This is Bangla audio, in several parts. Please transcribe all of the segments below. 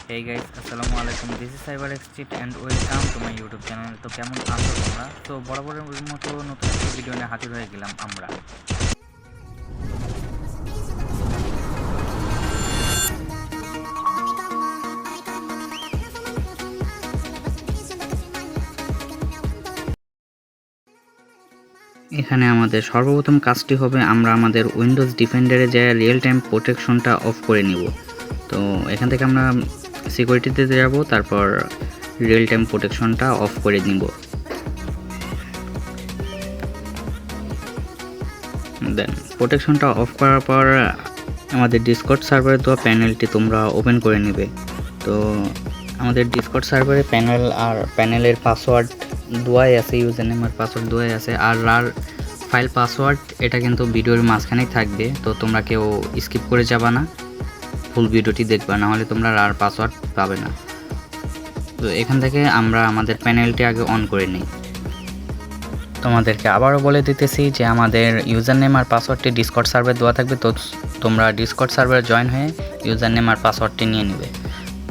Hey guys, আসসালামু আলাইকুম। This is Cyber Excheat and welcome to my YouTube channel. তো কেমন আছো তোমরা? তো বরাবরের মতো নতুন একটা ভিডিও নিয়ে হাজির হয়ে গেলাম আমরা। এখানে আমাদের সর্বপ্রথম কাজটি হবে আমরা আমাদের উইন্ডোজ ডিফেন্ডারে যে রিয়েল টাইম প্রোটেকশনটা অফ করে নিব। তো এখান থেকে আমরা সিকিউরিটিতে যাব, তারপর রিয়েল টাইম প্রোটেকশনটা অফ করে নিব। দেন প্রোটেকশনটা অফ করার পর আমাদের ডিসকর্ড সার্ভারের দেওয়া প্যানেলটি তোমরা ওপেন করে নেবে। তো আমাদের ডিসকর্ড সার্ভারে প্যানেল আর প্যানেলের পাসওয়ার্ড দেওয়াই আছে, ইউজার নেম আর পাসওয়ার্ড দেওয়াই আছে। আর ফাইল পাসওয়ার্ড এটা কিন্তু ভিডিওর মাঝখানেই থাকবে, তো তোমরা কেউ স্কিপ করে যাবা না, ফুল ভিডিওটি দেখবা, না হলে তোমরা আর পাসওয়ার্ড পাবে না। তো এখান থেকে আমরা আমাদের প্যানেলটি আগে অন করে নিই। তোমাদেরকে আবারও বলে দিতেছি যে আমাদের ইউজার নেম আর পাসওয়ার্ডটি ডিসকর্ড সার্ভারে দেওয়া থাকবে, তো তোমরা ডিসকর্ড সার্ভারে জয়েন হয়ে ইউজার নেম আর পাসওয়ার্ডটি নিয়ে নেবে।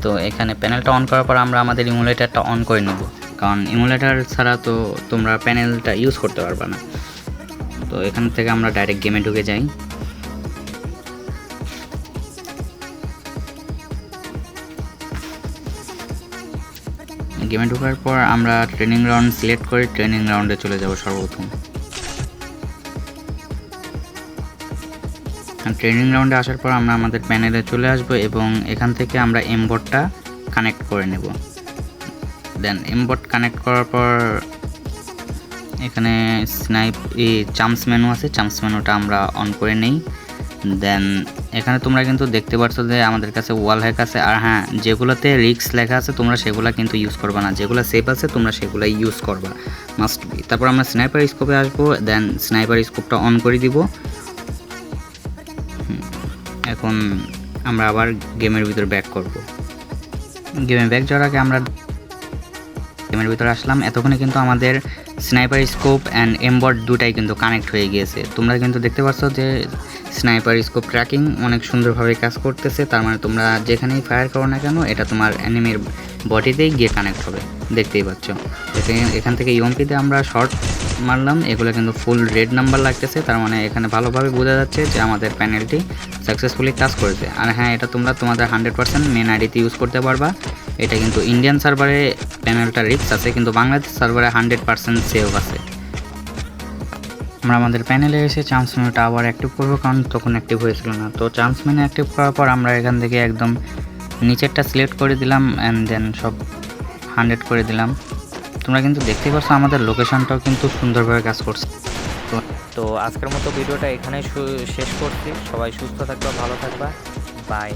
তো এখানে প্যানেলটা অন করার পর আমরা আমাদের ইমুলেটারটা অন করে নেব, কারণ ইমুলেটার ছাড়া তো তোমরা প্যানেলটা ইউজ করতে পারবে না। তো এখান থেকে আমরা ডাইরেক্ট গেমে ঢুকে যাই। গেমে ঢোকার পর আমরা ট্রেনিং রাউন্ড সিলেক্ট করে ট্রেনিং রাউন্ডে চলে যাব সর্বপ্রথম। ট্রেনিং রাউন্ডে আসার পর আমরা আমাদের প্যানেলে চলে আসব এবং এখান থেকে আমরা এমবটটা কানেক্ট করে নেব। দেন এমবট কানেক্ট করার পর এখানে চাম্পস মেনু আছে, চাম্পস মেনুটা আমরা অন করে নেই। দেন এখানে তোমরা কিন্তু দেখতে পাচ্ছ যে আমাদের কাছে ওয়াল হ্যাক আছে। আর হ্যাঁ, যেগুলোতে রিক্স লেখা আছে তোমরা সেগুলো কিন্তু ইউজ করবা না, যেগুলো সেফ আছে তোমরা সেগুলো ইউজ করবা, মাস্ট বি। তারপর আমরা স্নাইপার স্কোপে আসবো, দেন স্নাইপার স্কোপটা অন করে দিব। এখন আমরা আবার গেমের ভিতর ব্যাক করব। গেমে ব্যাক যাওয়ার আগে আমরা গেমের ভিতরে আসলাম। এতক্ষণে কিন্তু আমাদের স্নাইপার স্কোপ অ্যান্ড এমবট দুটাই কিন্তু কানেক্ট হয়ে গিয়েছে। তোমরা কিন্তু দেখতে পাচ্ছ যে স্নাইপার স্কোপ ট্র্যাকিং অনেক সুন্দরভাবে কাজ করতেছে। তার মানে তোমরা যেখানেই ফায়ার করো না কেন এটা তোমার এনিমির বডিতেই গিয়ে কানেক্ট হবে, দেখতেই পাচ্ছ। এখান থেকে ইউএমপিতে আমরা শর্ট মারলাম, এগুলো কিন্তু ফুল রেড নাম্বার লাগতেছে, তার মানে এখানে ভালোভাবে বোঝা যাচ্ছে যে আমাদের প্যানেলটি সাকসেসফুলি কাজ করেছে। আর হ্যাঁ, এটা তোমরা তোমাদের 100% মেন আইডিতে ইউজ করতে পারবা। এটা কিন্তু ইন্ডিয়ান সার্ভারে প্যানেলটা রিস্ক আছে, কিন্তু বাংলাদেশ সার্ভারে 100% সেভ আছে। আমরা আমাদের প্যানেলে এসে চান্স মেনুটা আবার অ্যাক্টিভ করবো, কারণ তখন অ্যাক্টিভ হয়েছিল না। তো চান্স মেনু অ্যাক্টিভ করার পর আমরা এখান থেকে একদম নিচেরটা সিলেক্ট করে দিলাম অ্যান্ড দেন সব 100 করে দিলাম। তোমরা কিন্তু দেখতেই পাচ্ছ আমাদের লোকেশনটাও কিন্তু সুন্দরভাবে কাজ করছে। তো আজকের মতো ভিডিওটা এখানেই শেষ করছি। সবাই সুস্থ থাকবা, ভালো থাকবা, বাই।